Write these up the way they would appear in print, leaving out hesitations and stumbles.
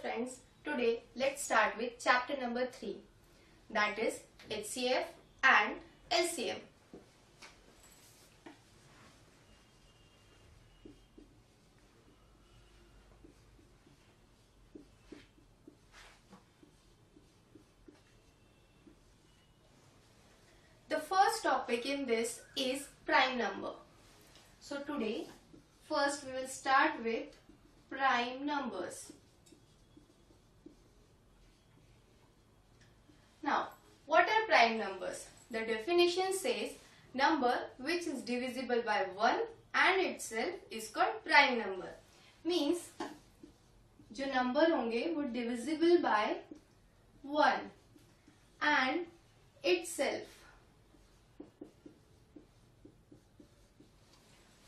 friends, today let's start with chapter number 3, that is HCF and LCM. The first topic in this is prime number. So today first we will start with prime numbers. Now, what are prime numbers? The definition says number which is divisible by 1 and itself is called prime number. Means जो number होंगे वो divisible by 1 and itself.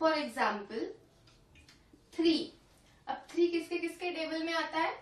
For example, 3. अब 3 किसके किसके table में आता है?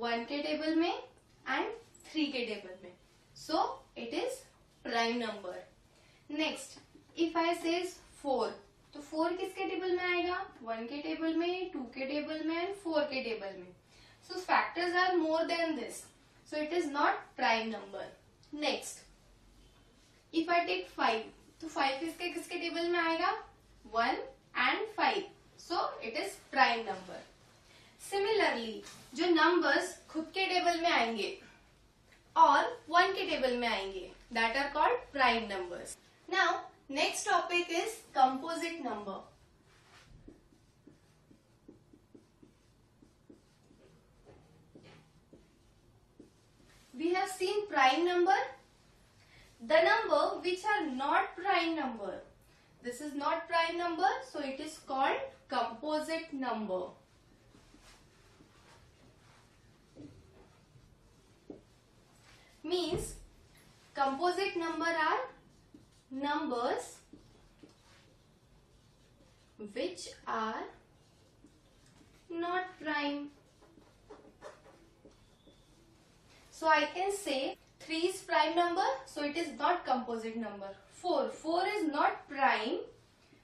1 के टेबल में एंड 3 के टेबल में. So it is prime number. Next, if I says 4, तो 4 किसके टेबल में आएगा? 1 के टेबल में, 2 के टेबल में एंड 4 के टेबल में. So factors are more than this. So it is not prime number. Next, if I take 5, तो 5 किसके किसके टेबल में आएगा? 1 and 5. So it is prime number. Similarly, जो numbers खुद के टेबल में आएंगे और 1 के टेबल में आएंगे, that are called prime numbers. Now, next topic is composite number. We have seen prime number, the number which are not prime number. This is not prime number, so it is called composite number. Means composite number are numbers which are not prime. So I can say 3 is prime number, so it is not composite number. 4 is not prime,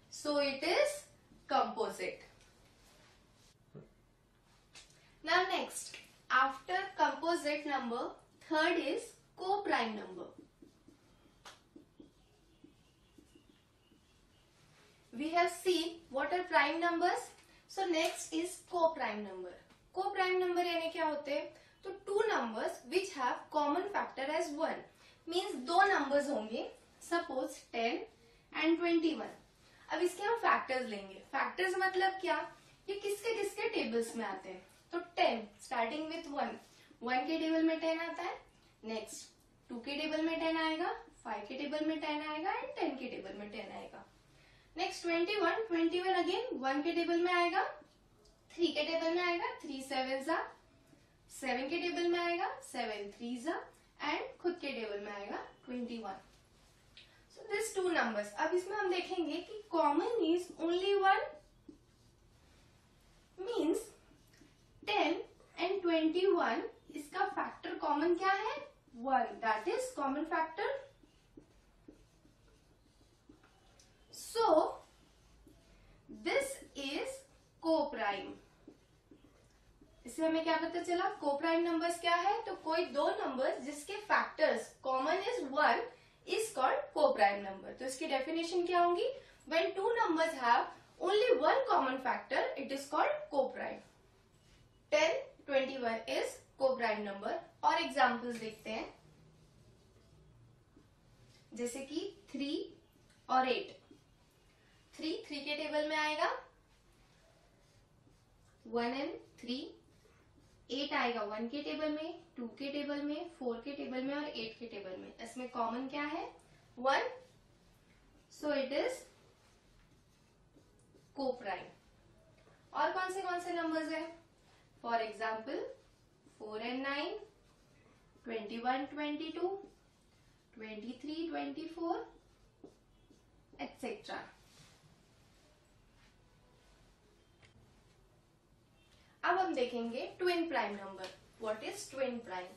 so it is composite. Now next, after composite number, third is co-prime number. We have seen what are prime numbers. So next is co-prime number. Co-prime number यानी क्या होते हैं? तो two numbers which have common factor as 1. Means दो numbers होंगे. Suppose 10 and 21. अब इसके हम फैक्टर्स लेंगे. फैक्टर्स मतलब क्या? ये किसके किसके टेबल्स में आते हैं? तो 10 स्टार्टिंग विथ 1 के टेबल में 10 आता है. नेक्स्ट 2 के टेबल में 10 आएगा, 5 के टेबल में 10 आएगा एंड 10 के टेबल में 10 आएगा. नेक्स्ट 21 अगेन 1 के टेबल में आएगा, 3 के टेबल में आएगा, 3 7 जा, 7 के टेबल में आएगा, 7 3 जा एंड खुद के टेबल में आएगा 21. So these two numbers. अब इसमें हम देखेंगे कि common is only 1. Means 10 and 21 इसका factor common क्या है? 1. That is common factor. So this is co-prime. इससे हमें क्या पता चला? Co-prime numbers क्या है? तो कोई दो numbers जिसके factors common is 1 is called co-prime number. तो इसकी definition क्या होगी? When two numbers have only one common factor, it is called co-prime. 10, 21 is co-prime number. और examples देखते हैं. जैसे कि 3 और 8. 3 के टेबल में आएगा, 1 and 3. 8 आएगा 1 के टेबल में, 2 के टेबल में, 4 के टेबल में और 8 के टेबल में. इसमें कॉमन क्या है? 1. सो इट इज को-प्राइम. और कौन से नंबर्स हैं? For example 4 and 9, 21, 22, 23, 24, etc. अब हम देखेंगे twin prime number. What is twin prime?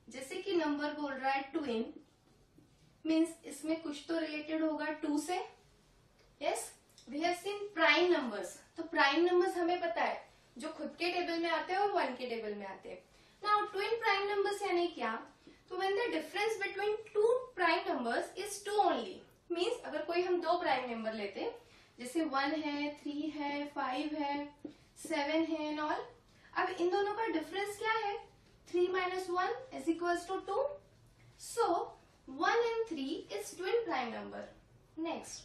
जैसे कि नंबर बोल रहा है ट्विन, मीन्स इसमें कुछ तो रिलेटेड होगा 2 से. Yes, we have seen prime numbers. तो प्राइम नंबर्स हमें पता है जो खुद के टेबल में आते हैं और 1 के टेबल में आते हैं. नाउ ट्विन प्राइम नंबर्स यानी क्या? तो when the difference between two prime numbers is 2 only, means अगर कोई हम दो प्राइम नंबर लेते हैं, जैसे 1 है, 3 है, 5 है, 7 है एंड ऑल. अब इन दोनों का डिफरेंस क्या है? 3 minus 1 is equals to 2. So 1 and 3 is twin prime number. Next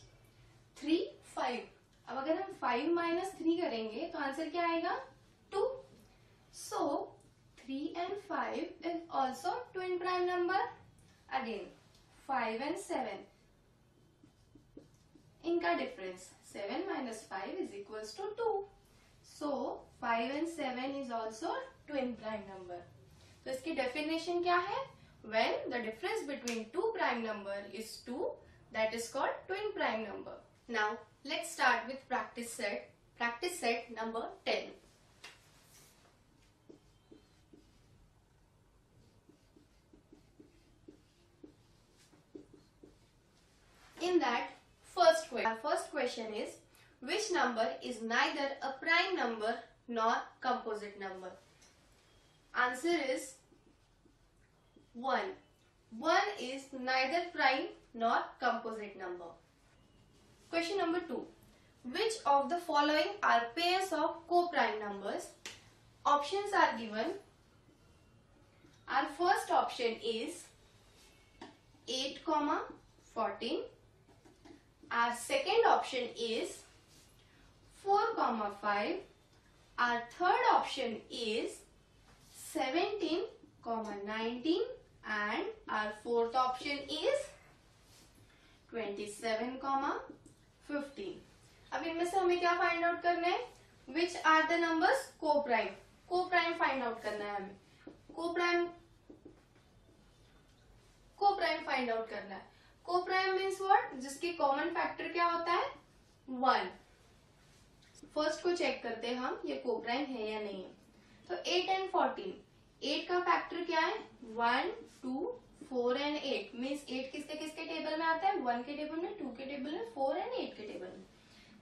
3, 5. अब अगर हम 5 minus 3 करेंगे तो आंसर क्या आएगा? 2. So 3 and 5 is also twin prime number. Again 5 and 7. इनका difference 7 minus 5 is equals to 2. So 5 and 7 is also twin prime number. तो इसकी डेफिनेशन क्या है? When the difference between two prime number is 2, that is called twin prime number. Now let's start with practice set. Practice set number 10. In that first question is, which number is neither a prime number nor composite number? Answer is 1. 1 is neither prime nor composite number. Question number 2. Which of the following are pairs of co-prime numbers? Options are given. Our first option is 8, 14. Our second option is 4, 5. Our third option is 17, 19. And our fourth option is 27, 15. अब इनमें से हमें क्या find out करना है? Which are the numbers co-prime? Co-prime find out करना है हमें. Co-prime फाइंड आउट करना है. Co-prime means what? जिसकी कॉमन फैक्टर क्या होता है? 1. फर्स्ट को चेक करते हैं हम, ये co-prime है या नहीं है. तो 8 and 14. 8 का फैक्टर क्या है? 1, 2, 4 and 8. मीन्स 8 किसके किसके टेबल में आता है? 1 के टेबल में, 2 के टेबल में, 4 and 8 के टेबल में.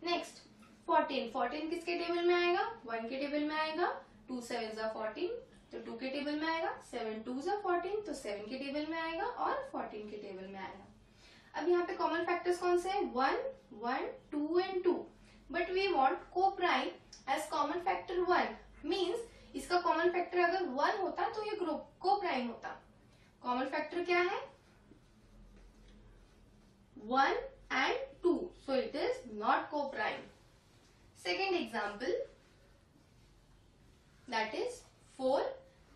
नेक्स्ट 14. 14 किसके टेबल में आएगा? 1 के टेबल में आएगा. 2 7s are 14 तो 2 के टेबल में आएगा. 7 2s are 14 तो 7 के टेबल में आएगा और 14 के टेबल में आएगा. अब यहाँ पे कॉमन फैक्टर्स कौन से हैं? 1, 1, 2 and 2. But we want co-prime as common factor 1. Means इसका कॉमन फैक्टर अगर 1 होता तो ये ग्रुप को-प्राइम होता. कॉमन फैक्टर क्या है? 1 and 2. So it is not co-prime. Second example, that is 4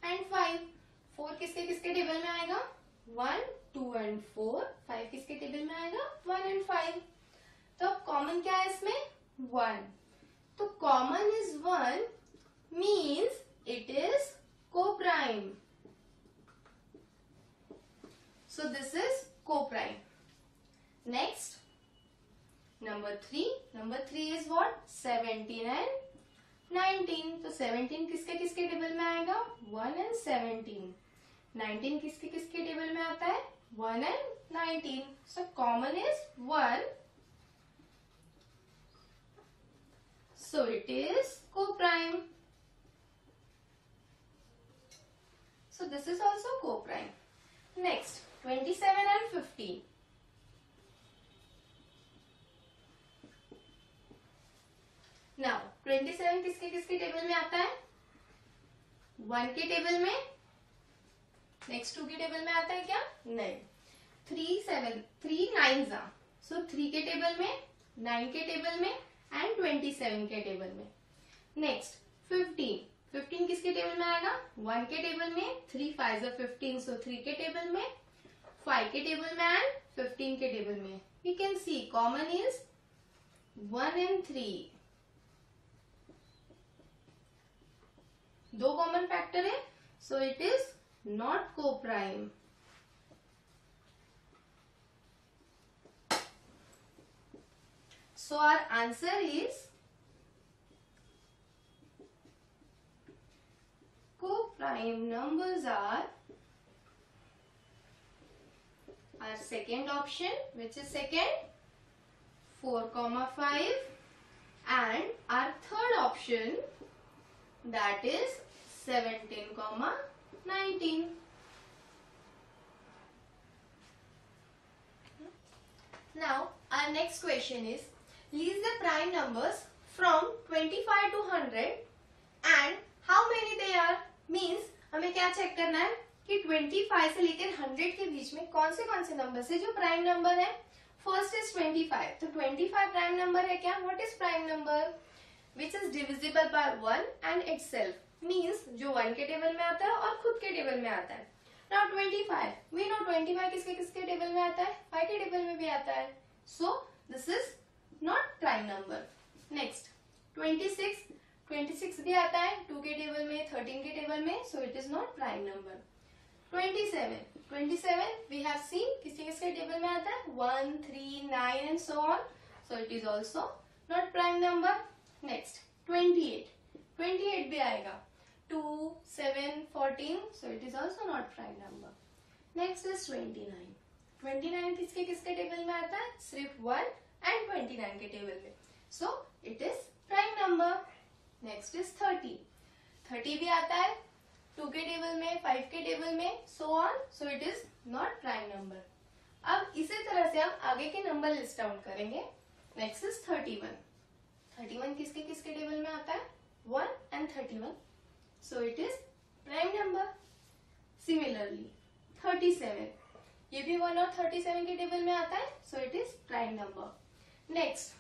and 5. 4 किसके किसके टेबल में आएगा? 1, 2 and 4. 5 किसके टेबल में आएगा? 1 and 5. तो कॉमन क्या है इसमें? 1. तो common is 1 means it is co-prime. So this is co-prime. Next, number 3. Number 3 is what? 17 and 19. तो 17 किसके किसके टेबल में आएगा? 1 and 17. 19 किसके किसके टेबल में आता है? 1 and 19. So common is 1. So it is co-prime. So this is also co-prime. Next, 27 and 15. Now 27 किसके किसके टेबल में आता है? 1 के टेबल में. नेक्स्ट 2 के टेबल में आता है क्या? नहीं. 3 9s are. So 3 के टेबल में, 9 के टेबल में एंड 27 के टेबल में. नेक्स्ट 15 किसके टेबल में आएगा? 1 के टेबल में. 3 5s are 15 so 3 के टेबल में, 5 के टेबल में एंड 15 के टेबल में. We can see common is 1 and 3. दो कॉमन फैक्टर है, so it is not co-prime. So our answer is co-prime numbers are our second option, which is second, 4,5, and our third option, that is 17,19. Now our next question is, list the prime numbers from 25 to 100 and how many they are. Means हमें क्या check करना है कि 25 से लेकर 100 के बीच में कौन से नंबर है जो प्राइम नंबर है. First is 25. तो 25 प्राइम नंबर है क्या? What is prime number? Which is divisible by 1 and itself. Means जो 1 के टेबल में आता है और खुद के टेबल में आता है. नाउ 25, वी नो 25 किसके टेबल में आता है? 5 के टेबल में भी आता है. So this is not prime number. Next 26 भी आता है 2 के टेबल में, 13 के टेबल में. So it is not prime number. 27 we have seen किसके टेबल में आता है? 1, 3, 9 and so on. So it is also not prime number. Next 28 भी आएगा 2, 7, 14. So it is also not prime number. Next is 29 किसके table में आता है? सिर्फ 1 एंड 29 के टेबल में. So it is prime number. Next is 30 भी आता है 2 के टेबल में, 5 के टेबल में, सो on. So it is not prime number. अब इसी तरह से हम आगे के नंबर लिस्ट आउट करेंगे. नेक्स्ट इज 31 किसके टेबल में आता है? 1 and 31. So it is prime number. Similarly 37 ये भी 1 और 37 के टेबल में आता है. सो it is prime number. Next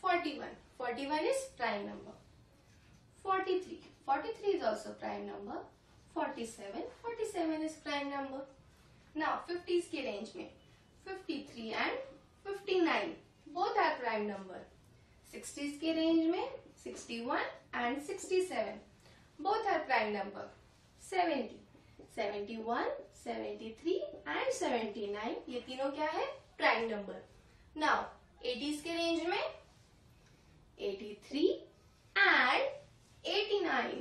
41 is prime number. 43 is also prime number. 47 is prime number. Now 50s के रेंज में 53 and 59 both are prime number. 60s के रेंज में 61 and 67 both are prime number. 70, 71, 73 and 79 ये तीनों क्या है? Prime number. Now 80s के range में 83 and 89.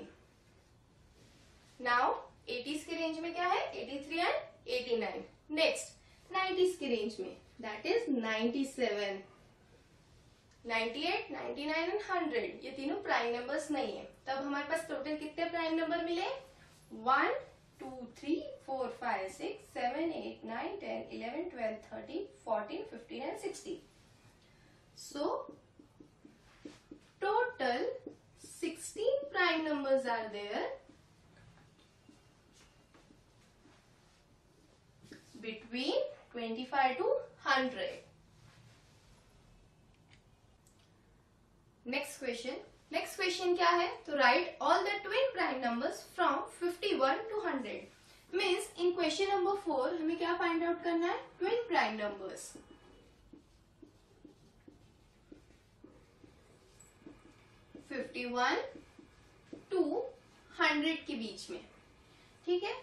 Now 80s के रेंज में क्या है? 83 and 89. Next 90s के रेंज में that is 97, 98, 99 and 100 ये तीनों प्राइम नंबर्स नहीं है. तब हमारे पास टोटल कितने प्राइम नंबर मिले? 1, 2, 3, 4, 5, 6, 7, 8, 9, 10, 11, 12, 13, 14, 15 and 16. So total 16 prime numbers are there between 25 to 100. Next question क्या है? तो write all the twin prime numbers from 51 to 100. Means in question number 4 हमें क्या find out करना है? Twin prime numbers. 51 to 100 के बीच में. ठीक है.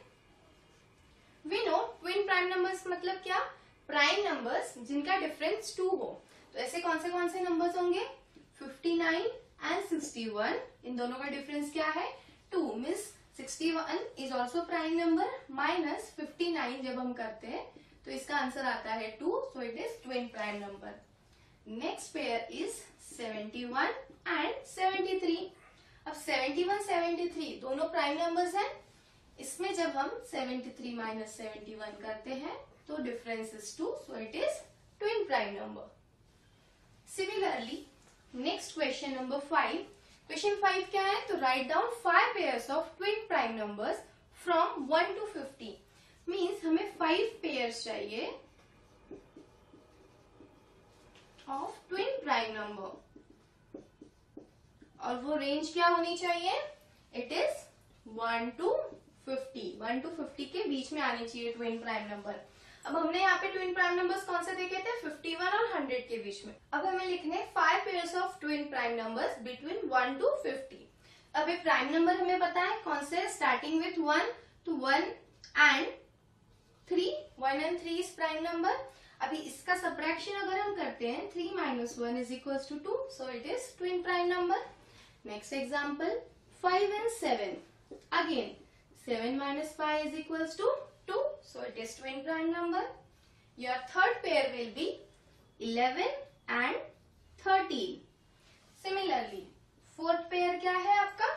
We know twin prime numbers मतलब क्या? प्राइम नंबर्स जिनका डिफरेंस 2 हो. तो ऐसे कौन से नंबर्स होंगे? 59 एंड 61. इन दोनों का डिफरेंस क्या है? 2. Means 61 is also prime number minus 59 जब हम करते हैं तो इसका आंसर आता है 2. सो it is twin prime number. Next pair is 71 and 73. अब 71, 73 दोनों प्राइम नंबर्स हैं. इसमें जब हम 73 माइनस 71 करते हैं तो difference is 2. So it is twin prime number. Similarly next question number 5. Question 5 क्या है? तो write down 5 pairs of twin prime numbers from 1 to 50. Means हमें 5 पेयर्स चाहिए ऑफ ट्विन प्राइम नंबर और वो रेंज क्या होनी चाहिए? It is 1 to 50. 1 to 50 के बीच में आनी चाहिए ट्विन प्राइम नंबर. अब हमने यहाँ पे ट्विन प्राइम नंबर्स कौन से देखे थे? 51 और 100 के बीच में. अब हमें लिखने 5 pairs of twin prime numbers between 1 to 50. अब ये प्राइम नंबर हमें पता है कौन से? Starting with 1 to 1 and 3. 1 and 3 is prime number. अभी इसका सब्ट्रैक्शन अगर हम करते हैं 3 minus 1 is equals to 2. So it is twin prime number. Next example 5 and 7. Again 7 minus 5 is equals to 2. So it is twin prime number. Your third pair will be 11 and 13. Similarly, fourth pair क्या है आपका?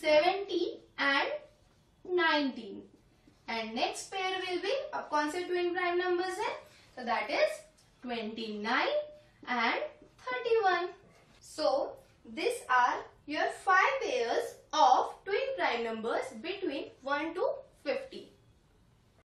17 and 19. And next pair will be, अब कौन से twin prime numbers है? So that is 29 and 31. So these are your 5 pairs of twin prime numbers between 1 to